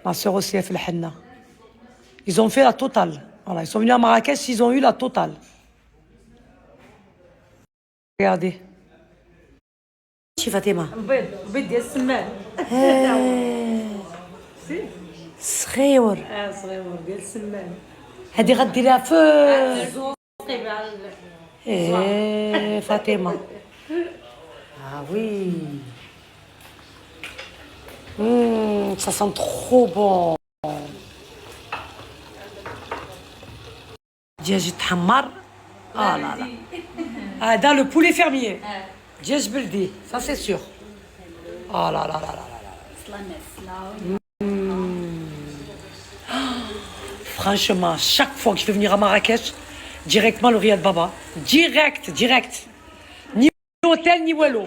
Ma soeur aussi, elle fait le henna. Ils ont fait la totale. Voilà, ils sont venus à Marrakech, ils ont eu la totale. Regardez. Fatima. البيض ديال السمان صغير. صغيور ديال السمان هذه غديريها في زوقي مع Fatima. Ah oui. Ça sent trop bon. دجاج يتحمر. Ah là là. Ah, dans le poulet fermier. دجاج بلدي, ça c'est sûr. Oh là là là là là. Franchement, chaque fois que je vais venir à Marrakech, directement le Riyad Baba. Direct. Ni hôtel, ni wello.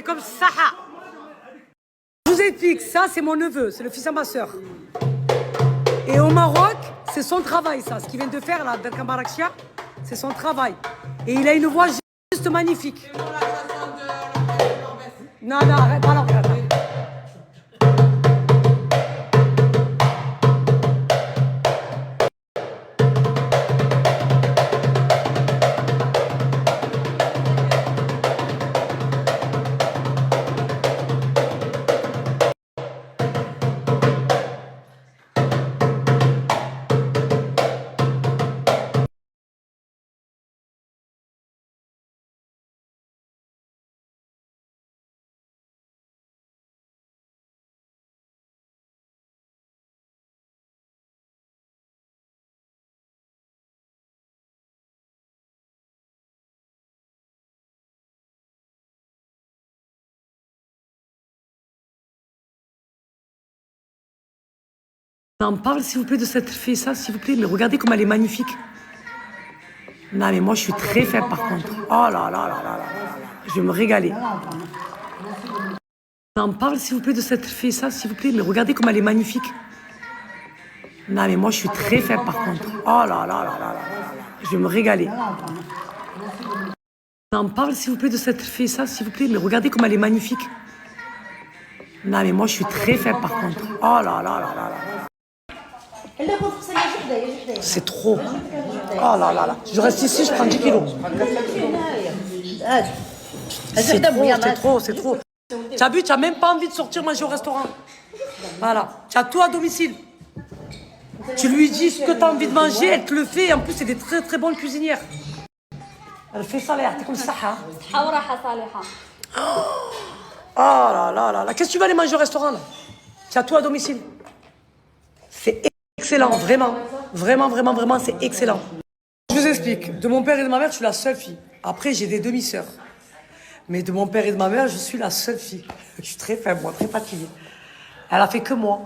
comme Saha. Je vous explique, ça c'est mon neveu, c'est le fils à ma soeur. Et au Maroc, c'est son travail ça, ce qu'il vient de faire là, Berkane Barakchia, c'est son travail. Et il a une voix juste magnifique. Non, non, arrête, pas l'enfant. On parle, s'il vous plaît, de cette fille, ça, s'il vous plaît. Mais regardez comme elle est magnifique. Non, mais moi, je suis très faible, par contre. Oh là là là là là là là. Je vais me régaler. On parle, s'il vous plaît, de cette fille, ça, s'il vous plaît. Mais regardez comme elle est magnifique. Non, mais moi, je suis très faible, par contre. Oh là là là là là là. Je vais me régaler. On parle, s'il vous plaît, de cette fille, ça, s'il vous plaît. Mais regardez comme elle est magnifique. Non, mais moi, je suis très faible, par contre. Oh là là là là là. C'est trop. Oh là là là. Je reste ici, je prends 10 kilos. C'est trop, c'est trop, c'est trop. Tu as vu, tu n'as même pas envie de sortir manger au restaurant. Voilà. Tu as tout à domicile. Tu lui dis ce que tu as envie de manger, elle te le fait. En plus, c'est des très très bonnes cuisinières. Elle fait ça, là, t'es comme ça. Hein? Oh là là là là. Qu'est-ce que tu vas aller manger au restaurant là? Tu as tout à domicile. C'est excellent, vraiment. Vraiment, vraiment, vraiment, c'est excellent. Je vous explique. De mon père et de ma mère, je suis la seule fille. Après, j'ai des demi-sœurs. Mais de mon père et de ma mère, je suis la seule fille. Je suis très faible, moi, très fatiguée. Elle a fait que moi.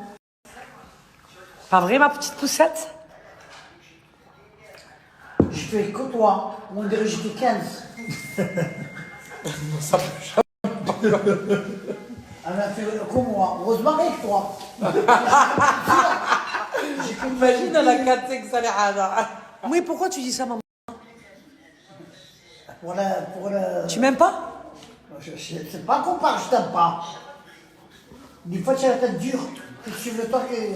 Pas vrai, ma petite poussette? Je fais que toi. On dirait que j'étais 15. Ça peut Elle a fait comme moi. Heureusement avec toi. Imagine à la 4 ça les Oui, pourquoi tu dis ça, maman? Pour le... Tu m'aimes pas? C'est pas qu'on parle, je t'aime pas. Des fois, tu as la tête dure. Tu suives le temps que...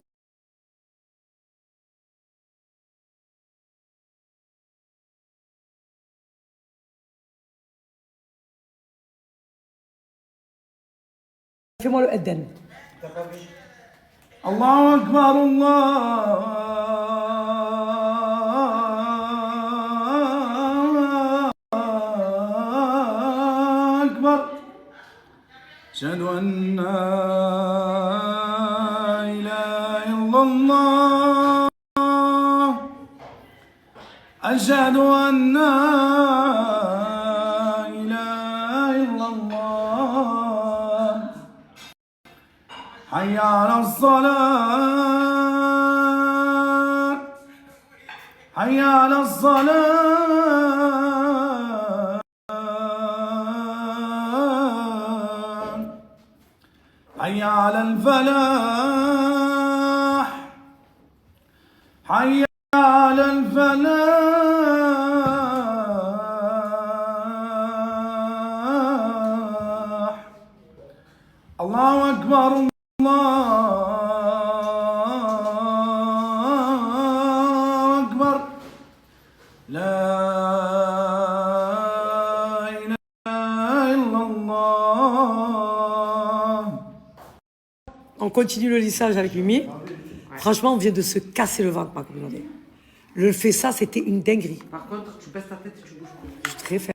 Fais-moi le Eden. الله أكبر الله أكبر أشهد أن لا إله إلا الله أشهد أن لا إله إلا الله حي على الصلاة حي على الصلاة حي على الفلاح حي على الفلاح الله أكبر On continue le lissage avec Mimi. Franchement, on vient de se casser le ventre, ma communauté. Le fait ça, c'était une dinguerie. Par contre, tu baisses ta tête et tu bouges pas. Je suis très faible.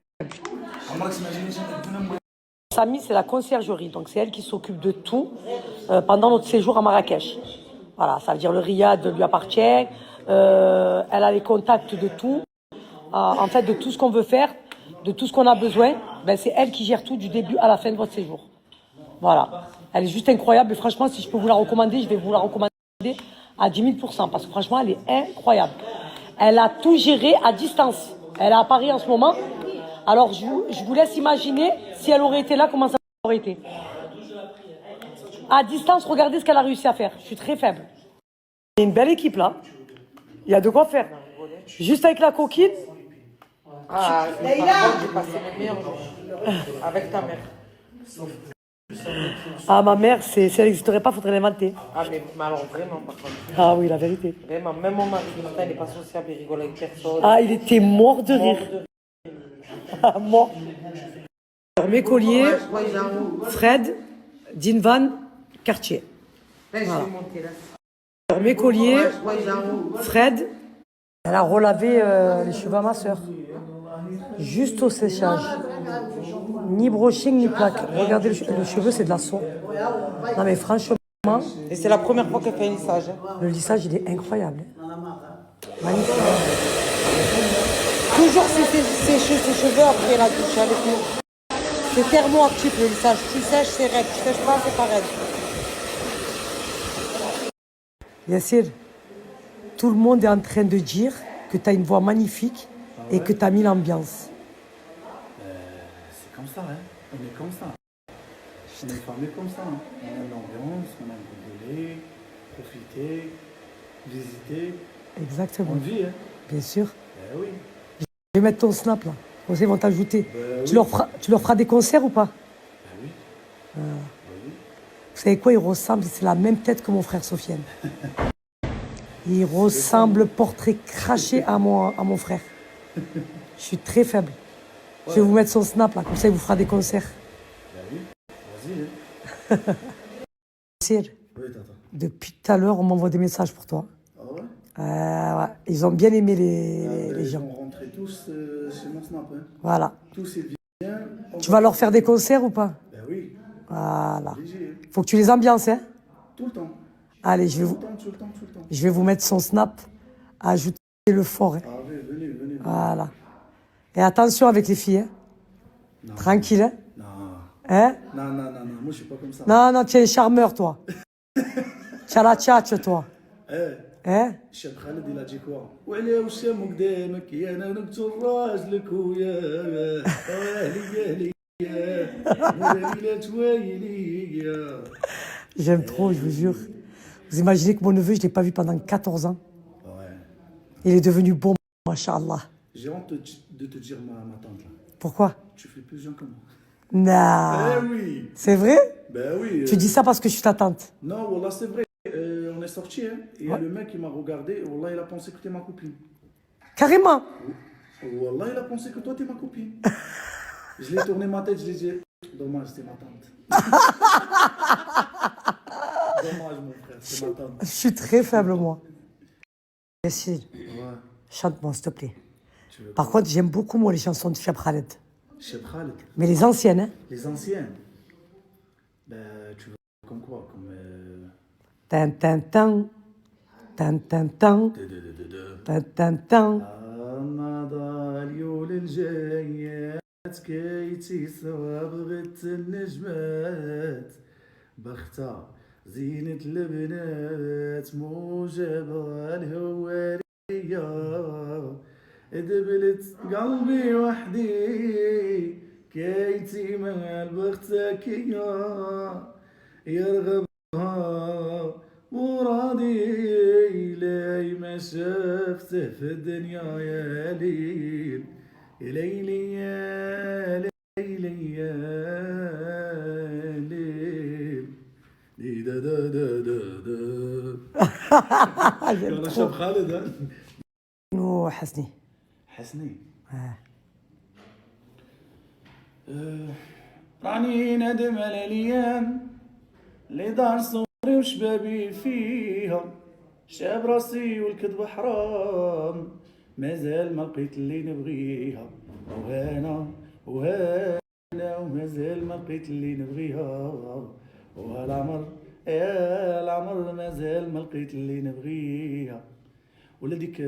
Samy, c'est la conciergerie. Donc, c'est elle qui s'occupe de tout pendant notre séjour à Marrakech. Voilà, ça veut dire le riad lui appartient. Elle a les contacts de tout. En fait, de tout ce qu'on veut faire, de tout ce qu'on a besoin. Ben, c'est elle qui gère tout du début à la fin de votre séjour. Voilà. Elle est juste incroyable. Et franchement, si je peux vous la recommander, je vais vous la recommander à 10 000%. Parce que franchement, elle est incroyable. Elle a tout géré à distance. Elle est à Paris en ce moment. Alors, je vous laisse imaginer si elle aurait été là, comment ça aurait été. À distance, regardez ce qu'elle a réussi à faire. Je suis très faible. Il y a une belle équipe là. Il y a de quoi faire. Juste avec la coquine. Ah, j'ai passé les meilleurs jours avec ta mère. Ah, ma mère, si elle n'existerait pas, il faudrait l'inventer. Ah, mais alors vraiment, par contre. Ah oui, la vérité. Vraiment, même mon mari, le matin, il n'est pas sociable, il rigole avec personne. Ah, il était mort de rire. Ah, mort. Mes colliers, Fred, Dinvan, Cartier. Là, je vais monter là. Mes colliers, Fred. Elle a relavé les cheveux à ma soeur. Juste au séchage. Ni brushing, ni plaque. Regardez, le cheveu, c'est de la soie. Non, mais franchement, Et c'est la première fois qu'elle fait un lissage. le lissage, il est incroyable. Magnifique. Toujours sécher ses cheveux après la douche avec nous. C'est thermoactif le lissage. Tu sèches, c'est raide. Tu sèches pas, c'est pas raide. Yassir, tout le monde est en train de dire que tu as une voix magnifique et que tu as mis l'ambiance. C'est comme ça, hein. On est comme ça. On est formé comme ça. Hein. On a l'ambiance, on a rigoler, profiter, visiter. Exactement. On vit, hein. Bien sûr. Oui. Je vais mettre ton snap là. Comme ça, ils vont t'ajouter. Oui. Tu leur feras des concerts ou pas? Oui. Ah. Oui. Vous savez quoi? Il ressemble, c'est la même tête que mon frère Sofiane. Il ressemble portrait craché à mon frère. Je suis très faible. Je vais vous mettre son snap là, comme ça il vous fera des concerts. Oui. Vas-y, hein. Sir, Oui, tata. depuis tout à l'heure, on m'envoie des messages pour toi. Ah ouais? Ouais. Ils ont bien aimé les Ils gens. vont rentrer tous chez mon snap, hein. Voilà. Tous ils viennent. Tu vas leur faire des concerts ou pas? Ben oui. Voilà. Obligé, hein. Faut que tu les ambiances, hein? Tout le temps. Allez, Tout le temps. je vais vous mettre son snap. Ajoutez le fort. Hein. Ah oui, venez. Voilà. Et attention avec les filles. Hein. Non. Tranquille. Hein? Non. Hein? Non. Moi, je suis pas comme ça. Non, tu es charmeur, toi. Tu as la tchatche, toi. Hein? الشاب خالد il a dit quoi وعليه وشام قدامك يا انا نقتل راجلك ويا ليا لا تويلي. J'aime trop, je vous jure. Vous imaginez que mon neveu, je ne l'ai pas vu pendant 14 ans. Ouais. Il est devenu bon, machallah. J'ai honte de te dire ma tante là. Pourquoi? Tu fais plus jeune que moi. Non. Oui. C'est vrai? Ben oui. Tu dis ça parce que je suis ta tante. Non, wallah, c'est vrai. On est sortis, hein, et le mec il m'a regardé, wallah, il a pensé que t'es ma copine. Carrément. Wallah, il a pensé que toi t'es ma copine. Je l'ai tourné ma tête, je lui ai dit, dommage, c'est ma tante. Dommage, mon frère, c'est ma tante. Je suis très faible, moi. Yassine, Ouais. chante-moi, s'il te plaît. Tu veux Par contre, j'aime beaucoup, moi, les chansons de Cheb Khaled. Cheb Khaled. Mais les anciennes, hein. Les anciennes. Ben, tu veux comme quoi? Comme. Tan, tan, tan. Tan, tan, tan. Tan, tan, tan. النضال اليول الجايات كيتي سوا بغت النجمات بختها زينة البنات موجبة الهوارية دبلت قلبي وحدي كيتي مع البختكية يرغبها مرادي لي ما شفته في الدنيا يا ليل يا ليلي يا ليلي يا ليل دي دا دا دا دا دا يلا شاب خالد ها حسني. حسني راني ندم على الايام اللي دار صوري وشبابي فيها شاب راسي والكذب حرام مازال ما لقيت اللي نبغيها وهنا ومازال ما لقيت اللي نبغيها والعمر يا العمر مازال ما لقيت اللي نبغيها ولا ديك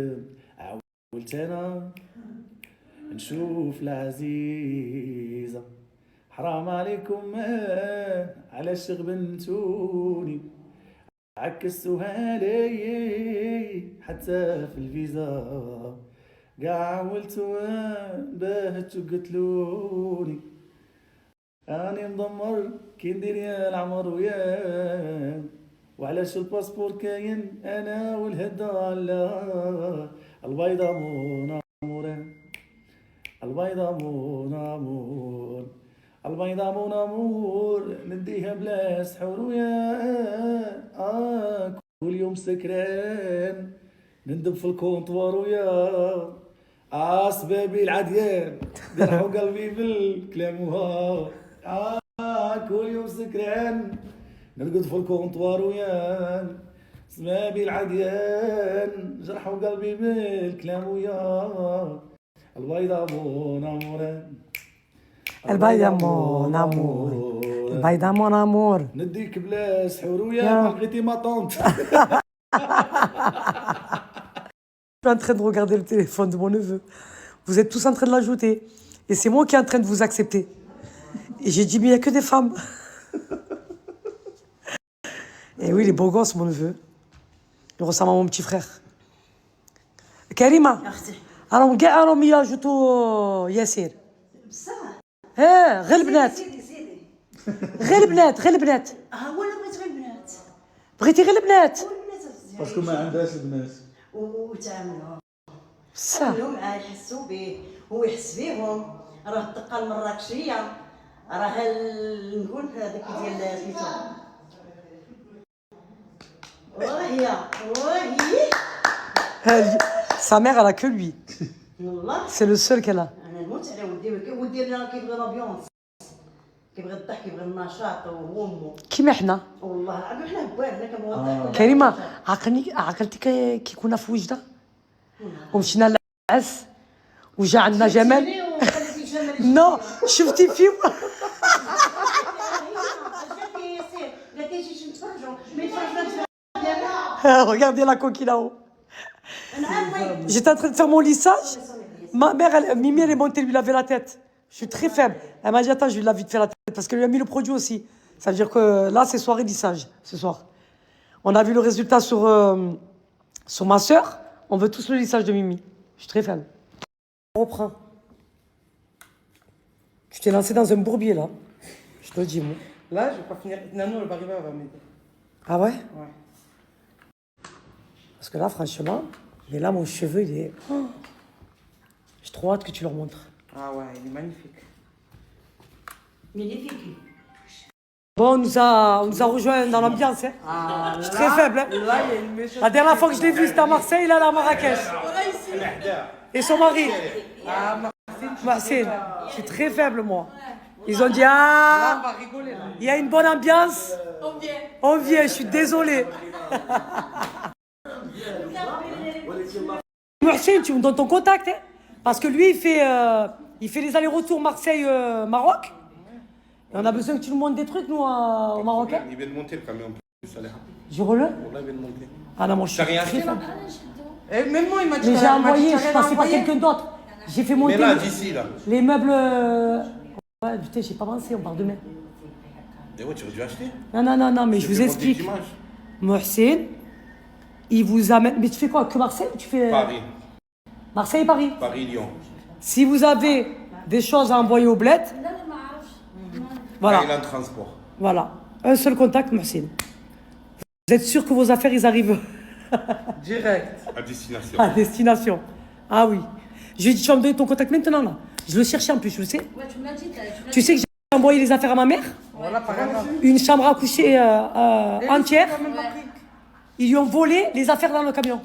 عاولت انا نشوف العزيزة حرام عليكم علاش غبنتوني عكستوها لي حتى في الفيزا قاع عولتو باهتو قتلوني راني مدمر كي ندير يا العمر وياه وعلاش الباسبور كاين انا والهدا لا البيضة مون امور البيضة مون امور البيضة مون امور نديها بلا سحور ويا كل يوم سكران ندب في الكونطوار ويا سبابي العديان جرحوا قلبي بالكلام وها كل يوم سكران نرقد في الكونطوار ويا سبابي العديان جرحوا قلبي بالكلام ويا البيضة مون امور البيضة مون امور البيضة مون امور نديك بلا سحور ويا ما لقيتي ما طونت. Je suis en train de regarder le téléphone de mon neveu. Vous êtes tous en train de l'ajouter. Et c'est moi qui est en train de vous accepter. Et j'ai dit, mais il n'y a que des femmes. Et oui, il est beau gosse, mon neveu. Il ressemble à mon petit frère. Karima, راهم كاع راهم يجوتوا ياسر. بصح غير البنات. زيدي غير البنات غير البنات. ها هو انا بغيت غير البنات بغيتي غير البنات. والبنات مزيان باسكو ما عندهاش البنات. وتعاملوا بصح تعاملوا معاه يحسوا به هو يحس بيهم راه الدقه المراكشيه راه نقول هذاك ديال سميتو وهي Sa mère, elle a que lui. والله C'est le seul qu'elle a. انا نموت على ودي راه كيبغي لابيونس كيبغي الضحك كيبغي النشاط وهو امه كيما حنا. والله العظيم حنا بوان حنا كنبغيو الضحك كريمة عقلتي كي كنا في وجدة ومشينا للعز وجا عندنا جمال. نو شفتي فيلم. Regardez la coquille là-haut. J'étais en train de faire mon lissage. Ma mère, Mimi, elle est montée lui laver la tête. Je suis très faible. Elle m'a dit attends, je lui lave vite fait la tête parce qu'elle lui a mis le produit aussi. Ça veut dire que là, c'est soirée lissage ce soir. On a vu le résultat sur ma soeur. On veut tous le lissage de Mimi. Je suis très faible. On reprend. Tu t'es lancé dans un bourbier là. Je te le dis moi. Là, je vais pas finir. Nano, elle va arriver, elle va m'aider. Ah ouais? Ouais. Parce que là, franchement, mais là, mon cheveu, il est... Oh. J'ai trop hâte que tu leur montres. Ah ouais, il est magnifique. magnifique Bon, on nous a rejoints dans l'ambiance. Hein. Ah, Je suis très faible. Hein. Là, il y a une méchante. La dernière fois que je l'ai vu, c'était à Marseille, là, à Marrakech. Et son mari. Ah, Marseille. Je suis très faible, moi. Ils ont dit, là, on ah, va rigoler, là. il y a une bonne ambiance. On vient, je suis désolé. Mohsin, tu me donnes ton contact, hein? Parce que lui, il fait les allers-retours Marseille-Maroc. Et on a besoin que tu nous montres des trucs, nous, au Maroc. Hein? Il vient de monter le camion en plus, ça a l'air. Jure-le. Là, il vient de monter. Ah non, moi, je suis T'as rien très acheté, là faible. Et même moi, il m'a dit. Mais j'ai t'as- envoyé, t'as je suis rien passé par envoyé. quelqu'un d'autre. J'ai fait monter Mais là, d'ici, là. les meubles. Ouais, putain, j'ai pas pensé, on part demain. Et ouais, tu aurais dû acheter. Non, mais je vous explique. Mohsin, il vous amène. Mais tu fais quoi? Que Marseille ou tu fais. Paris. Marseille et Paris. Paris-Lyon. Si vous avez des choses à envoyer au bled, voilà. Thailand Transport. Voilà. Un seul contact, Mohsin. Vous êtes sûr que vos affaires, ils arrivent Direct. À destination. à destination? Ah oui. Je lui ai dit, tu vas me donner ton contact maintenant, là. Je le cherchais en plus, je le sais. Ouais, tu me l'as dit. Tu sais que j'ai envoyé les affaires à ma mère? Voilà, par exemple. Une chambre à coucher entière. Tu l'as même pas pris. Ils lui ont volé les affaires dans le camion.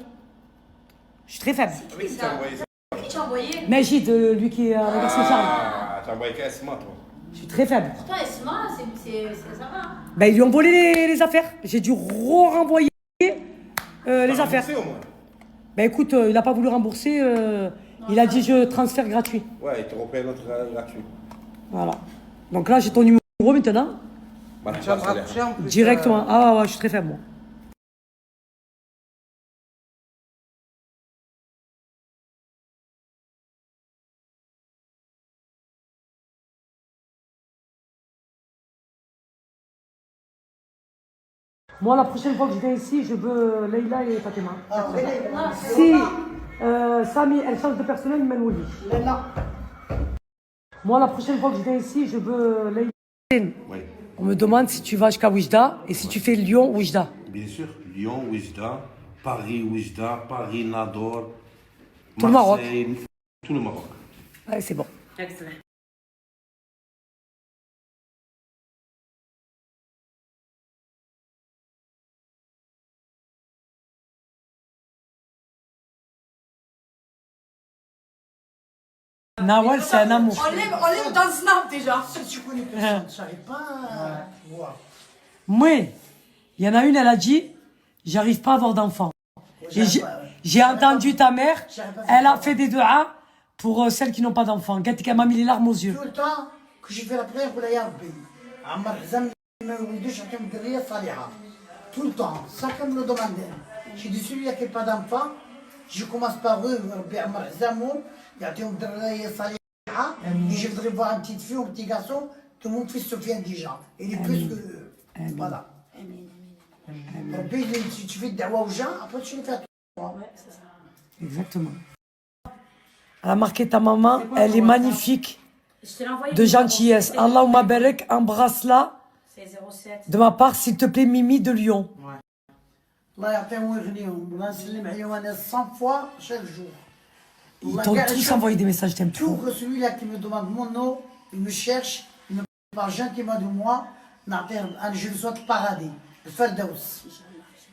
Je suis très faible. Oui, tu t'as envoyé ça. Qui t'a envoyé? Majid, lui qui est avec Garçon Charles. Ah, t'as envoyé qu'Asma, toi. Je suis très faible. Pourtant, Esma, ça va. Hein. Ben, ils lui ont volé les affaires. J'ai dû renvoyer les T'as affaires. remboursé, au moins. Ben écoute, il n'a pas voulu rembourser. Il a dit je transfère gratuit. Ouais, il te repaye notre gratuit. Voilà. Donc là, j'ai ton numéro maintenant. Bah, Tu vas me ça a l'air. rapprocher en plus. Directement. Ah ouais, je suis très faible, moi. Moi, la prochaine fois que je viens ici, je veux Leïla et Fatima. Ah, Si Samy, elle change de personnel, il mène au lit. là. Moi, la prochaine fois que je viens ici, je veux Leïla. Oui, On me demande si tu vas jusqu'à Oujda et si tu fais Lyon-Oujda. bien sûr. Lyon, Oujda, Paris, Oujda, Paris, Nador. Tout le Maroc. Marseille, tout le Maroc. Ouais, c'est bon. Excellent. Nawal, c'est un amour. on l'aime dans le snap déjà Si tu connais personne, je savais pas voir. Moi, il y en a une, elle a dit, j'arrive pas à avoir d'enfant. Et j'ai entendu ta mère, elle a fait des doigts pour celles qui n'ont pas d'enfant. Gatika m'a mis les larmes aux yeux. Tout le temps que j'ai fait la prière pour la Yarbi. عمر حزام ما ولدوش حكم الدريه صالحه. Tout le temps, ça comme me le demandait. J'ai dit celui qui n'a pas d'enfant, je commence par eux, ربي عمر حزامو يعطيهم الدريه صالحه. Je voudrais voir une petite fille ou un petit garçon que mon fils Sofiane déjà. Il est plus que eux. Voilà. ربي tu fais الدعوة aux gens, après tu les fais à toi. Ouais, c'est ça. Exactement. Elle a marqué ta maman, elle est magnifique, Je te l'ai envoyé. de gentillesse. Allahumma barak, embrasse-la. C'est 07. De ma part, s'il te plaît, Mimi de Lyon. الله يعطيهم ويغنيهم. الله نسلم عليهم أنا 100 fois chaque jour. Ils Allah t'ont garde tous chaque- envoyé des messages, t'aimes Tout trop. que celui-là qui me demande mon nom, il me cherche, il me parle gentiment de moi, je lui souhaite le paradis, le Firdaus.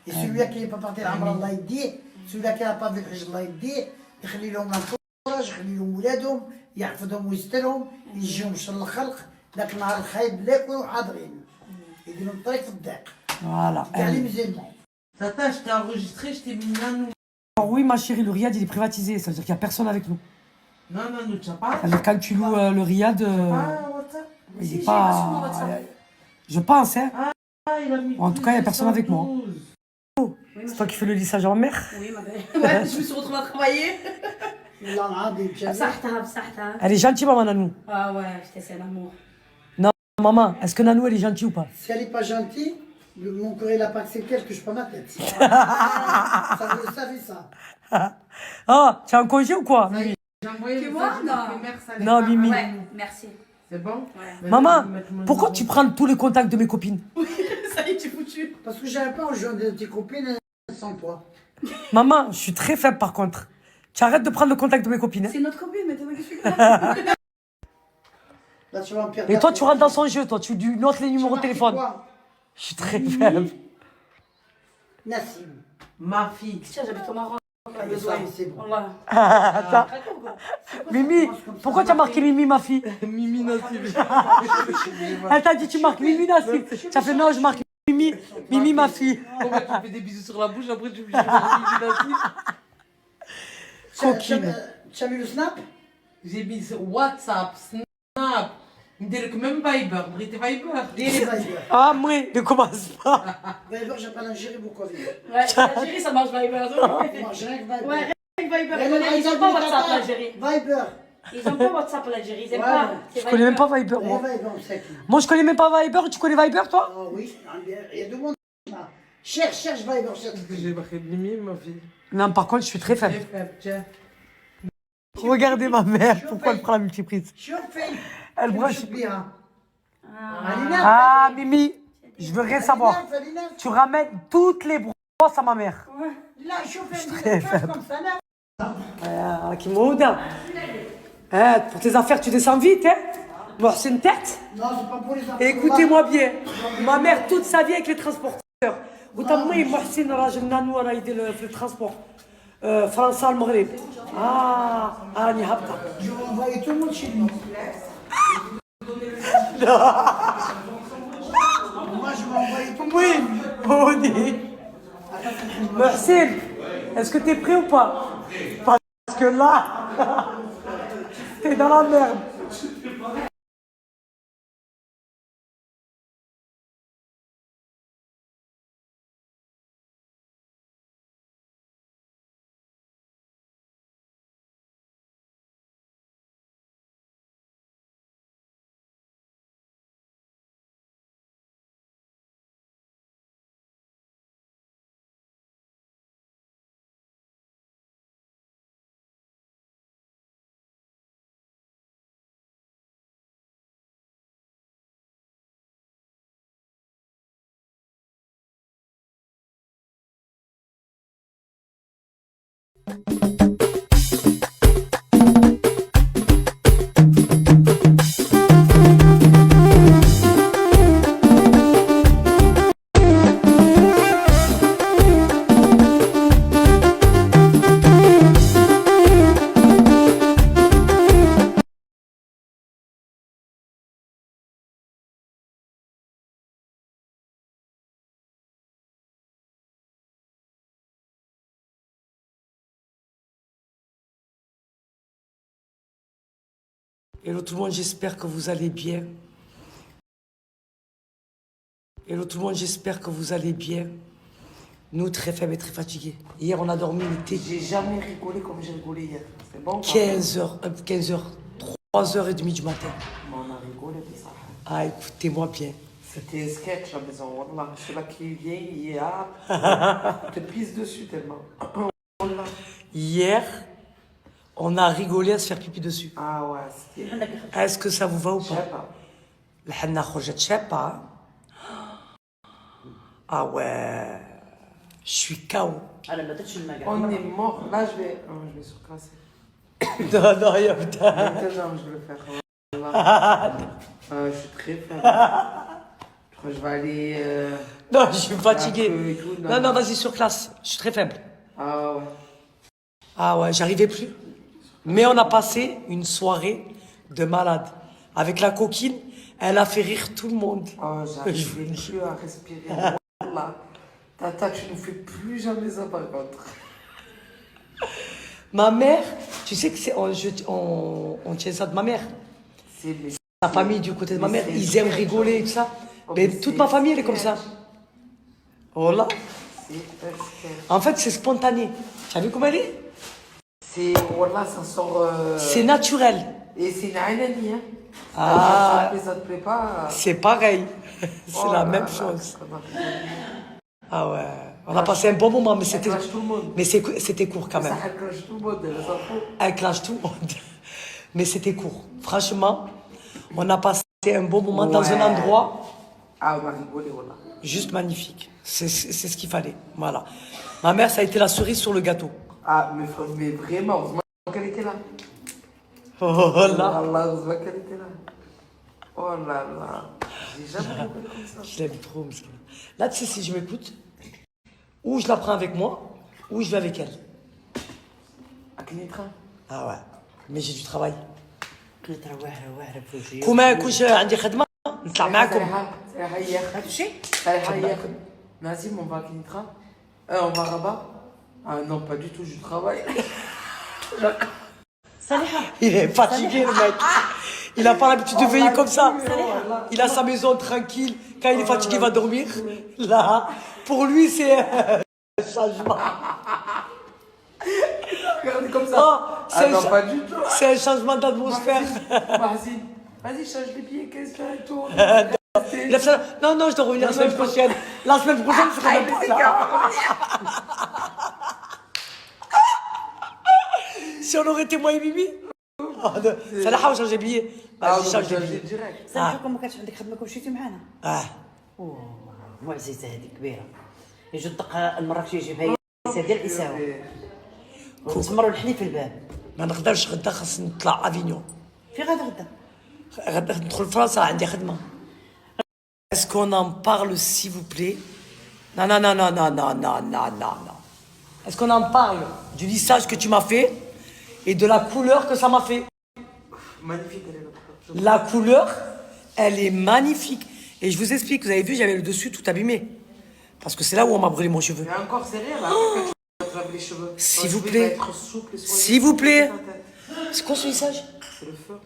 Et celui-là qui n'est pas parti à Allah يديه, celui-là qui n'a pas vécu الله يديه, يخلي لهم الفرج، يخلي لهم ولادهم، يحفظهم ويسترهم، يجيهم شر الخلق، ذاك النهار الخايب لا يكونوا حاضرين. يدير لهم الطريق في الضيق. Voilà. كاع لي مزيان. Tata, je t'ai enregistré, je t'ai mis Nanou. Alors oui, ma chérie, le riad, il est privatisé. Ça veut dire qu'il n'y a personne avec nous. Non, Nanou, tu as pas. C'est-à-dire, quand tu loues le riad, Ah, WhatsApp. il Si, n'est j'ai pas... reçu mon WhatsApp. Je pense, hein. Ah, il a mis. En tout cas, il y a personne avec moi. 212. C'est toi qui fais le lissage en mer. Oui, ma belle. Ouais, je me suis retrouvée à travailler. والله العظيم جميل. بصحتها بصحتها. Elle est gentille, maman Nanou. Ah ouais, je te sais l'amour. Non, maman, est-ce que Nanou, elle est gentille ou pas? Si elle n'est pas gentille, mon courrier n'a pas accepté, elle touche pas ma tête. Ça, vous le savez ça. Ah, tu es en congé ou quoi? J'ai envoyé Tu le vois, message, non. j'ai fait mère, ça les Non, fait. Mimi. Ouais, merci. C'est bon? Ouais. Maman, Maintenant, mettre mon pourquoi numéro. tu prends tous les contacts de mes copines? Ça y est, tu es foutu. Parce que j'avais pas rejoindre tes copines sans toi. Maman, je suis très faible par contre. Tu arrêtes de prendre le contact de mes copines. Hein. C'est notre copine, maintenant que je suis là. Là, tu vas me perdre. Et toi, tu rentres dans son jeu, toi. Tu lui notes les numéros de téléphone. Je suis très faible. Nassim. Ma fille. Tiens, j'habite au Maroc. Ah, mais ça, c'est bon. Voilà. Attends. Mimi, pourquoi tu as marqué Mimi, ma fille? Mimi Nassib. Elle t'a dit, tu marques Mimi, Nassib. Tu as fait, non, je marque Mimi, Mimi, ma fille. Comment tu fais des bisous sur la bouche, après tu me dis Mimi Nassib. Coquine. Tu as mis le snap? J'ai mis sur WhatsApp, Snap. نديرك même Viber, بغيتي Viber. Dis les Viber. Ah, moi, ne commence pas. Viber, j'appelle Algérie beaucoup. Ouais, l'Algérie, ça marche Viber. Moi, j'ai rien que Viber. Ouais, Viber. Mais Ils ont pas WhatsApp, l'Algérie. Viber. Ils ont pas WhatsApp, l'Algérie. Ils aiment Ouais. pas. Je connais même pas Viber, Les moi. Viber, on sait qui. Moi, je connais même pas Viber. Tu connais Viber, toi? Ah oui, il y a deux mondes là. Cherche Viber, cherche. J'ai marqué Mimi, ma fille. Non, par contre, je suis très faible. Tiens. Regardez ma mère. Pourquoi elle prend la multiprise? Chauffe. Elle branche. bien. Ah, Mimi, je veux rien savoir. Tu ramènes toutes les brosses à ma mère. Là, chauffe. très faible. Comme ça, là. Ah, Kimouda. Hein, pour tes affaires, tu descends vite, hein? Bon, c'est une tête. Non, c'est pas pour les enfants. Écoutez-moi bien. Ma mère, toute sa vie avec les transporteurs. وتمي محسن راجل نانو راه يدير في الترانسبور فرنسا المغرب راني هابطه. Je vais envoyer tout le monde chez lui. Moi, je vais envoyer tout le monde. Oui, Boni. محسن, est-ce que t'es prêt ou pas? Parce que là, t'es dans la merde. Hello tout le monde, j'espère que vous allez bien. Hello tout le monde, j'espère que vous allez bien. Nous, très faibles et très fatigués. Hier, on a dormi, il était J'ai jamais rigolé comme j'ai rigolé hier. C'est bon? 15h, 3h30 du matin. On a rigolé, puis ça. Ah, écoutez-moi bien. C'était un sketch à la maison, Wallah. Je sais pas qui vient, il te pisse dessus tellement. Wallah. Hier, on a rigolé à se faire pipi dessus. Ah ouais, c'était. Est-ce que ça vous va ou Je sais pas? pas. الحنة خرجت شابة. Ah ouais, je suis KO. انا ما درتش الماء On est mort. Là, je vais surclasser. Non, non, يا بتا. Maintenant, je vais le faire. Wallah. Je suis très faible. Je crois que je vais aller. Non, je suis fatigué. Un peu et tout, Non, non, vas-y, sur classe. Je suis très faible. Ah ouais. Ah ouais, j'arrivais plus. Mais on a passé une soirée de malade. Avec la coquine, elle a fait rire tout le monde. Oh, j'arrivais plus à respirer. Wallah. Tata, tu nous fais plus jamais ça par contre. Ma mère, tu sais que c'est, on tient ça de ma mère. C'est les. La famille du côté de ma Mais mère, c'est ils aiment sketch. rigoler et tout ça. Oh, Mais mais toute c'est ma famille, elle est comme sketch. ça. Voilà. C'est un sketch. En fait, c'est spontané. Tu as vu comment elle est? C'est. Wallah, ça sort. C'est naturel. Et c'est une anani, hein. Ah. Ça te plaît pas. C'est pareil. C'est Oh la là même là, chose. comment on a rigolé. Ah ouais. On a passé un bon moment, mais c'était, clash tout le monde. mais c'était court quand même. Ça accroche tout le monde, elle s'en fout. Elle clash tout le monde. Mais c'était court. Franchement, on a passé un bon moment dans un Ouais. endroit Ah, on a rigolé, voilà. juste magnifique. C'est ce qu'il fallait. Voilà. Ma mère, ça a été la cerise sur le gâteau. Ah, mais vraiment, heureusement qu'elle était là. Oh là. Allah, heureusement qu'elle était là. Oh là là. J'ai jamais rigolé comme ça. Je l'aime trop, Mskina. Là, tu sais, si je m'écoute, ou je la prends avec moi, ou je vais avec elle. À Knitra. Ah ouais. Mais j'ai du travail. نترى واعره في وجهي كوما كوش عندي خدمة نطلع معاكم. هذا الشيء Nazim, on va à Knitra. On va à Rabat. Ah non, pas du tout, je travaille. صالحه Il est fatigué, le mec. Il n'a pas l'habitude de veiller comme ça. Il a sa maison tranquille. Quand il est fatigué, il va dormir. Là, pour lui, c'est un changement. Regardez comme ça. Oh, Ah non, pas du tout. c'est un changement d'atmosphère. Vas-y, change les billets, qu'est-ce que tu Il a fait, non, non, je dois revenir la semaine prochaine. La semaine prochaine, je serai même pas là. Si on aurait été moi et Mimi. Ça l'a on change les billets. Ah, Vas-y, change les billets. direct. صالحكم ما كانش عندك خدمه كون مشيتي معنا Ah. معززه هذه كبيره يجي الدقه المراكشي يجيبها هي ديال الاساوه ونتمروا الحليب في الباب ما نقدرش غدا خاص نطلع افينيون. في غدا غدا ندخل فرنسا عندي خدمة. Est-ce qu'on en parle s'il vous plaît? Non, non, non, non, non, non, non, non, non, non. Est-ce qu'on en parle du lissage que tu m'as fait et de la couleur que ça m'a fait? Magnifique, elle est là. La couleur, elle est magnifique. Et je vous explique, vous avez vu, j'avais le dessus tout abîmé. Parce que c'est là où on m'a brûlé mon cheveu. Mais encore, c'est rien là, quand tu vas te laver les cheveux. S'il Ton vous cheveu plaît. va être souple et soyeux. S'il vous plaît. Ta tête. C'est quoi ce lissage? C'est le feu.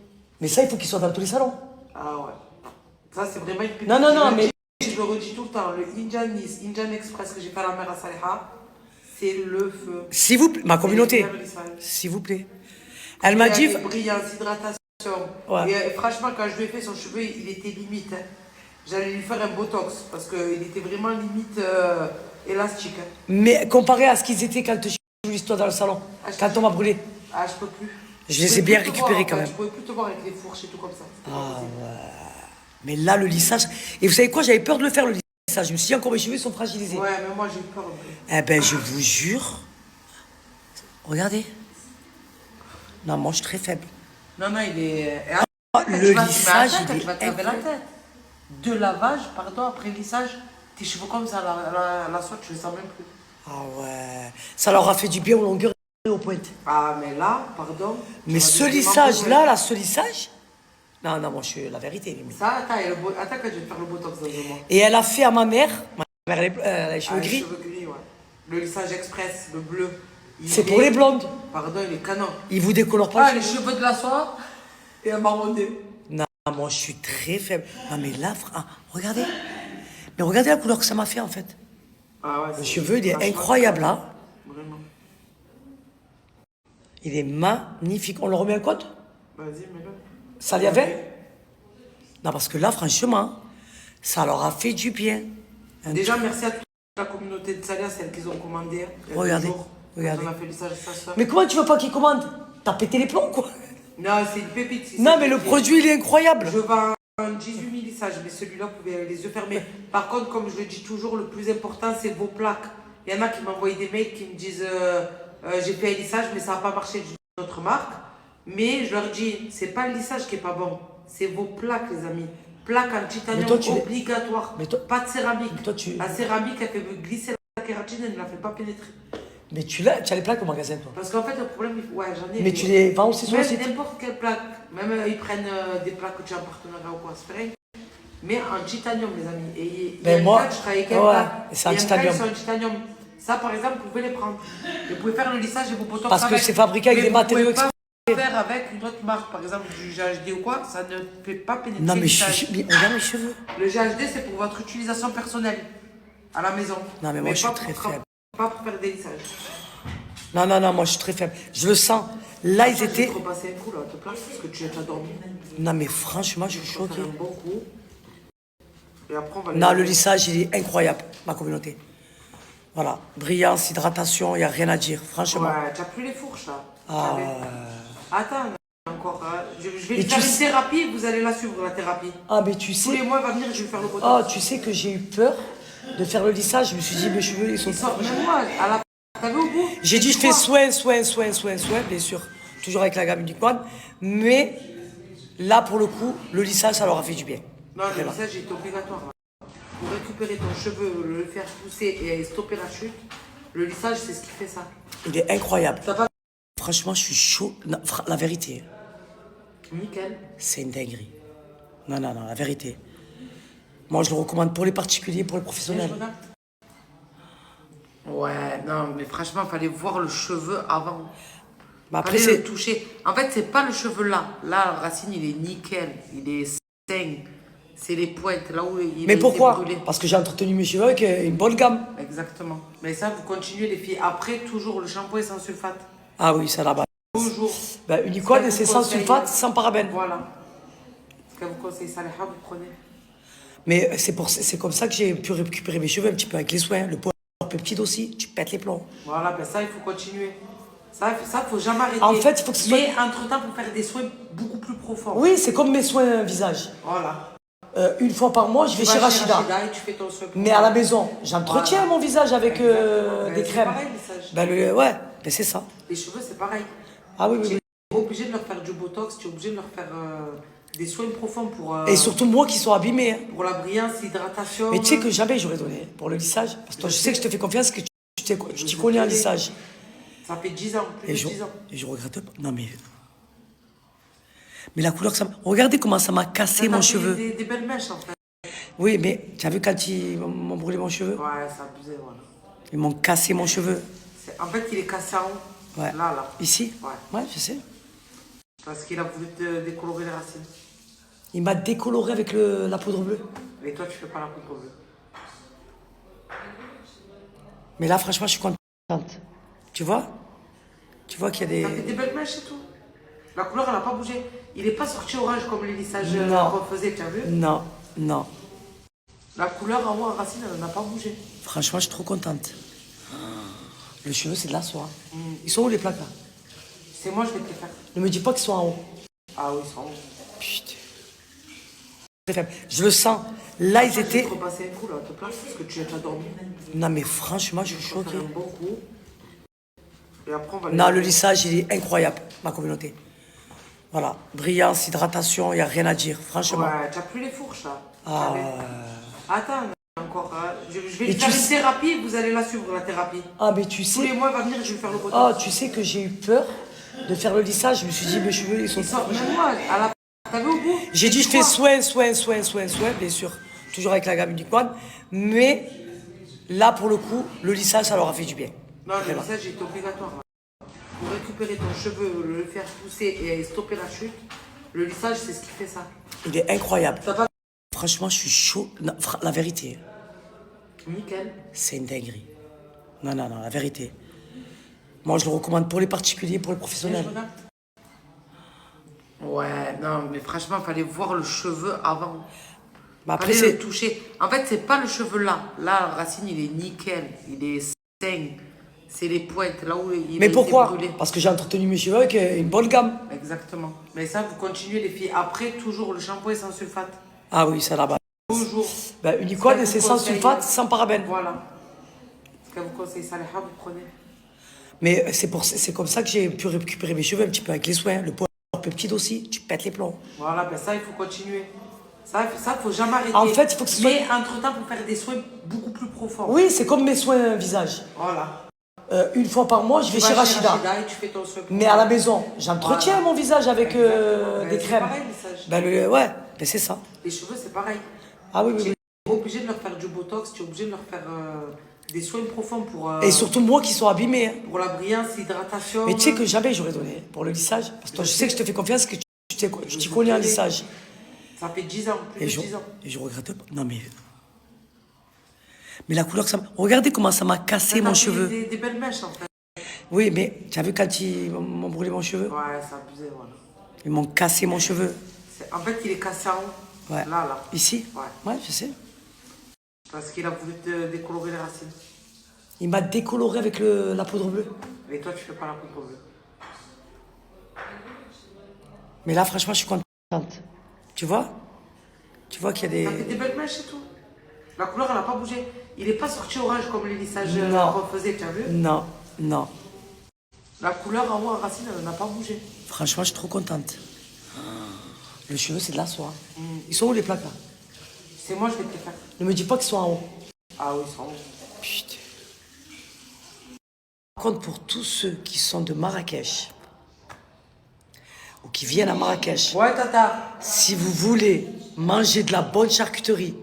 Mais ça, il faut qu'il soit dans tous les salons. Ah ouais. Ça, c'est vraiment une pépite. Non, non, non, Je le mais- dis, je le redis tout le temps. Le Indian Express que j'ai fait à la mer à Saliha, c'est le feu. S'il vous plaît, ma communauté. C'est le lissage. S'il vous plaît. Elle m'a dit... Brillance, hydratation. Ouais. Et franchement, quand je lui ai fait son cheveu, il était limite. Hein. J'allais lui faire un botox parce qu'il était vraiment limite élastique. Hein. Mais comparé à ce qu'ils étaient quand je joue l'histoire dans le salon, quand on m'a brûlé. Ah, je peux plus. Je les ai bien pouvais plus te récupérés voir, quand ouais, même. Je pouvais plus te voir avec les fourches et tout comme ça. C'était pas possible. Mais là, le lissage... Et vous savez quoi? J'avais peur de le faire, le lissage. Je me suis dit, encore mes cheveux sont fragilisés. Ouais, mais moi j'ai eu peur un peu. Eh ben, je vous jure... Regardez. Non, moi, je suis très faible. Non, non, il est. Le lissage, il est Tu vas te laver la tête. De lavage, pardon, après lissage, tes cheveux comme ça, la soie, tu les sens même plus. Ah ouais. Ça leur a fait du bien aux longueurs et aux pointes. Ah, mais là, pardon. tu Mais vas ce devenir lissage-là, maman. là, ce lissage... Non, non, moi, je suis la vérité. Mimi. Ça, attends, attends quand je vais te faire le botox dans un mois. Et elle a fait à ma mère... Ma mère, elle a les cheveux Ah, les gris. cheveux gris, ouais. Le lissage express, le bleu. il C'est est- pour les blondes. Pardon, il est canon. Ils vous décolorent pas Ah, les les cheveux. cheveux de la soie et un marronné. Non, moi, je suis très faible. Non, mais là, regardez. Mais regardez la couleur que ça m'a fait, en fait. Ah ouais, Le c'est- cheveu, il est franchement, incroyable, là. Vraiment. Il est magnifique. On le remet en compte? Vas-y, mets-le. Ça y avait? Non, parce que là, franchement, Ça leur a fait du bien. Déjà, merci à toute la communauté de Salia, celles qui ont commandé. Regardez, Quand regardez. on a fait le lissage, ça. Mais comment tu veux pas qu'ils commandent? T'as pété les plombs, quoi. Non, c'est une pépite. Non, mais le produit, il est incroyable. Je vends un 18 000 lissages, mais celui-là, vous pouvez les yeux fermés. Par contre, comme je le dis toujours, le plus important, c'est vos plaques. Il y en a qui m'envoient des mails qui me disent j'ai fait un lissage, mais ça n'a pas marché d'une autre marque. Mais je leur dis, c'est pas le lissage qui est pas bon, c'est vos plaques, les amis. Plaques en titanium obligatoire, pas de céramique. La céramique, elle fait glisser la kératine, elle ne la fait pas pénétrer. Mais tu as les plaques au magasin, toi. Parce qu'en fait, le problème, ouais, j'en ai. Mais tu les vends aussi sur le site. N'importe quelle plaque, même ils prennent des plaques que tu as en partenariat ou quoi, c'est pareil. Mais en titanium, les amis. Et Ben moi, je travaille avec un c'est en titanium. C'est en titanium. Ça, par exemple, vous pouvez les prendre. Vous pouvez faire le lissage et vos botox. Parce que c'est fabriqué avec des matériaux exprès. Faire avec une autre marque, par exemple du GHD ou quoi, ça ne fait pas pénétrer. Non, mais le lissage. regarde mes cheveux. Le GHD, c'est pour votre utilisation personnelle, à la maison. Non, mais moi, je suis très faible. Pas pour faire des lissages. Non, moi, je suis très faible. Je le sens. Là, ils étaient. Je vais te repasser un coup, là, te place, parce que tu as dormi. Non, mais franchement, je suis choqué. Un bon coup. Et après, on va Non, le lissage, il est incroyable, ma communauté. Voilà. Brillance, hydratation, il n'y a rien à dire, franchement. Ouais, tu n'as plus les fourches, là. Ah. Attends, encore. Je vais lui faire une thérapie, vous allez la suivre, la thérapie. Ah, mais tu sais. Tous les mois, il va venir, je vais lui faire le botox. Oh, tu sais que j'ai eu peur de faire le lissage. Je me suis dit, mes cheveux, ils sont. Même moi, à la. T'as vu au bout? J'ai dit, je fais soin, bien sûr. Toujours avec la gamme Unicorn. Mais là, pour le coup, le lissage, ça leur a fait du bien. Non, le lissage est obligatoire. Pour récupérer ton cheveu, le faire pousser et stopper la chute, le lissage, c'est ce qui fait ça. Il est incroyable. Ça va? Franchement, je suis chaud. Non, la vérité. Nickel. C'est une dinguerie. Non, la vérité. Moi, je le recommande pour les particuliers, pour les professionnels. Ouais, non, mais franchement, il fallait voir le cheveu avant. Bah après, fallait le toucher. En fait, c'est pas le cheveu là. Là, la racine, il est nickel. Il est sain. C'est les pointes, là où il Mais pourquoi? brûlé. Parce que j'ai entretenu mes cheveux avec une bonne gamme. Exactement. Mais ça, vous continuez, les filles. Après, toujours, le shampoing sans sulfate. Ah oui, ça là-bas. Toujours. Bah, Unicorn, c'est sans sulfate, sans parabène. Voilà. Ce qu'elle vous conseille, Saliha, vous prenez. Mais c'est comme ça que j'ai pu récupérer mes cheveux un petit peu avec les soins. Le poids peptide aussi, tu pètes les plombs. Voilà, ben ça, il faut continuer. Ça, faut jamais arrêter. En fait, il faut que ce soit... Mais entre-temps, pour faire des soins beaucoup plus profonds. Oui, c'est comme mes soins visage. Voilà. Une fois par mois, je vais chez Rachida. Et tu fais ton soin Mais à la maison, j'entretiens mon visage avec des crèmes. Pareil, les Ouais, ben c'est ça. Les cheveux, c'est pareil. Ah oui. Tu es obligé de leur faire du botox, tu es obligé de leur faire des soins profonds pour... Et surtout moi qui sont abîmés. Hein. Pour la brillance, l'hydratation. Mais tu sais que jamais j'aurais donné pour le lissage. Parce que toi, je sais que je te fais confiance, que tu t'y connais en lissage. Ça fait 10 ans, plus de 10 ans. Et je regrette pas. Non mais... Mais la couleur que ça m'a... Regardez comment ça m'a cassé mon cheveu. Des belles mèches, en fait. Oui, mais tu as vu quand ils m'ont brûlé mon cheveu? Ouais, c'est abusé, voilà. Ils m'ont cassé mon cheveu. En fait, il est cassé en haut. Ouais. Là. Ici? Ouais. Ouais, je sais. Parce qu'il a voulu te décolorer les racines. Il m'a décoloré avec la poudre bleue. Et toi, tu fais pas la poudre bleue. Mais là, franchement, je suis contente. Tu vois? Tu vois qu'il y a des... Ça fait des belles mèches et tout. La couleur, elle n'a pas bougé. Il n'est pas sorti orange comme les lissages refaisaient, tu as vu? Non. La couleur en haut, en racine, elle n'a pas bougé. Franchement, je suis trop contente. Le cheveu, c'est de la soie. Ils sont où les plaques là? C'est moi, je vais te les faire. Ne me dis pas qu'ils sont en haut. Ah oui, ils sont en haut. Putain. Très faible. Je le sens. Là, ils étaient... Je vais te repasser un coup, là, te place, parce que tu as dormi. Non, mais franchement, je suis choqué. Un bon coup. Et après, on va Non, le lissage, il est incroyable, ma communauté. Voilà. Brillance, hydratation, il n'y a rien à dire, franchement. Ouais, tu n'as plus les fourches, là. Ah. Attends, encore. Je vais lui faire une thérapie, vous allez la suivre, la thérapie. Ah, mais tu sais... Tous les mois, il va venir, je vais lui faire le botox. Oh, tu sais que j'ai eu peur de faire le lissage. Je me suis dit, mes cheveux, ils sont... Même moi, à la... T'as vu au bout? J'ai dit, je fais soin, bien sûr. Toujours avec la gamme Unicorn. Mais là, pour le coup, le lissage, ça leur a fait du bien. Non, le lissage est obligatoire. Pour récupérer ton cheveu, le faire pousser et stopper la chute, le lissage, c'est ce qui fait ça. Il est incroyable. Ça va? Franchement, je suis chaud. Non, la vérité. Nickel. C'est une dinguerie. Non, la vérité. Moi, je le recommande pour les particuliers, pour les professionnels. Ouais, non, mais franchement, il fallait voir le cheveu avant. Bah après, Allez c'est. le toucher. En fait, c'est pas le cheveu là. Là, Racine, il est nickel. Il est sain. C'est les pointes, là où il Mais a été pourquoi? brûlé. Parce que j'ai entretenu mes cheveux avec une bonne gamme. Exactement. Mais ça, vous continuez les filles. Après, toujours le shampoing sans sulfate. Ah oui, ça là-bas. Toujours. Bah, Unicode, Ça, c'est vous sans conseille, sulfate, sans parabènes. Voilà. Ce qu'elle vous conseille, Saliha, vous prenez. Mais c'est comme ça que j'ai pu récupérer mes cheveux un petit peu avec les soins. Le poids peptide aussi, tu pètes les plombs. Voilà, ben ça, il faut continuer. Ça, faut jamais arrêter. En fait, il faut que ce soit. Mais entre-temps, pour faire des soins beaucoup plus profonds. Oui, c'est comme mes soins visage. Voilà. Une fois par mois, je vais chez Rachida. Et tu fais ton soin. Mais à la maison, j'entretiens Voilà. mon visage avec des C'est crèmes. pareil, le visage. Ouais, ben c'est ça. Les cheveux, c'est pareil. Ah oui, oui, Tu oui. es obligé de leur faire du botox, tu es obligé de leur faire des soins profonds pour, Et surtout moi qui sont abîmés. Hein. pour la brillance, l'hydratation. Mais tu sais que jamais j'aurais donné pour le lissage. Parce que toi, je sais que je te fais confiance, que tu t'y connais en lissage. Ça fait 10 ans, plus de 10 ans. Et je regrette pas. Non mais. Mais la couleur que ça m'a. Regardez comment ça m'a cassé mon cheveu. Des belles mèches en fait. Oui, mais tu as vu quand ils m'ont brûlé mon cheveu? Ouais, c'est abusé, voilà. Ils m'ont cassé mon cheveu. En fait, il est cassé en haut. Ouais. Là. Ici? Ouais. Ouais, je sais. Parce qu'il a voulu te décolorer les racines. Il m'a décoloré avec la poudre bleue. Et toi, tu fais pas la poudre bleue. Mais là, franchement, je suis contente. Tu vois? Tu vois qu'il y a Ça fait des. des belles mèches et tout. La couleur, elle n'a pas bougé. Il n'est pas sorti orange comme les lissages Non. qu'on faisait, tu as vu? Non, non. La couleur en haut en racine, elle n'a pas bougé. Franchement, je suis trop contente. Le cheveu, c'est de la soie. Ils sont où les plaques là? C'est moi, je vais te les faire. Ne me dis pas qu'ils sont en haut. Ah oui, ils sont en haut. Putain. Par contre, pour tous ceux qui sont de Marrakech ou qui viennent à Marrakech, Ouais, tata. si vous voulez manger de la bonne charcuterie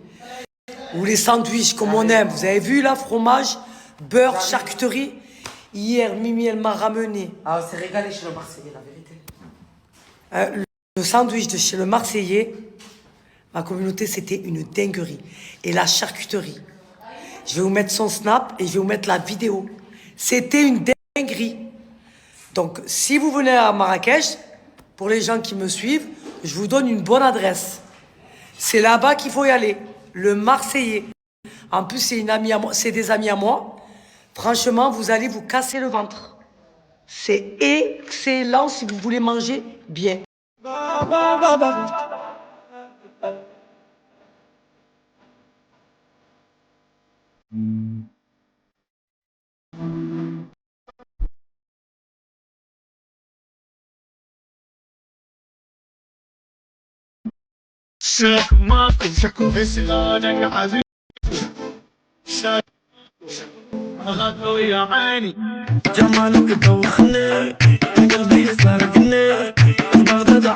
ou les sandwichs comme on aime, vous avez vu là, fromage, beurre, charcuterie. Hier, Mimi, elle m'a ramené Ah, on s'est régalé chez le Marseillais, la vérité. le sandwich de chez le Marseillais. Ma communauté, c'était une dinguerie. Et la charcuterie. Je vais vous mettre son snap et je vais vous mettre la vidéo. C'était une dinguerie. Donc, si vous venez à Marrakech, pour les gens qui me suivent, je vous donne une bonne adresse. C'est là-bas qu'il faut y aller. Le Marseillais. En plus, c'est une amie à moi, c'est des amis à moi. Franchement, vous allez vous casser le ventre. C'est excellent si vous voulez manger bien. شاك ماكو شكو بسرادك عزيز شاك غدو يا عيني جمالك دوخني قلبي يسرقني بغداد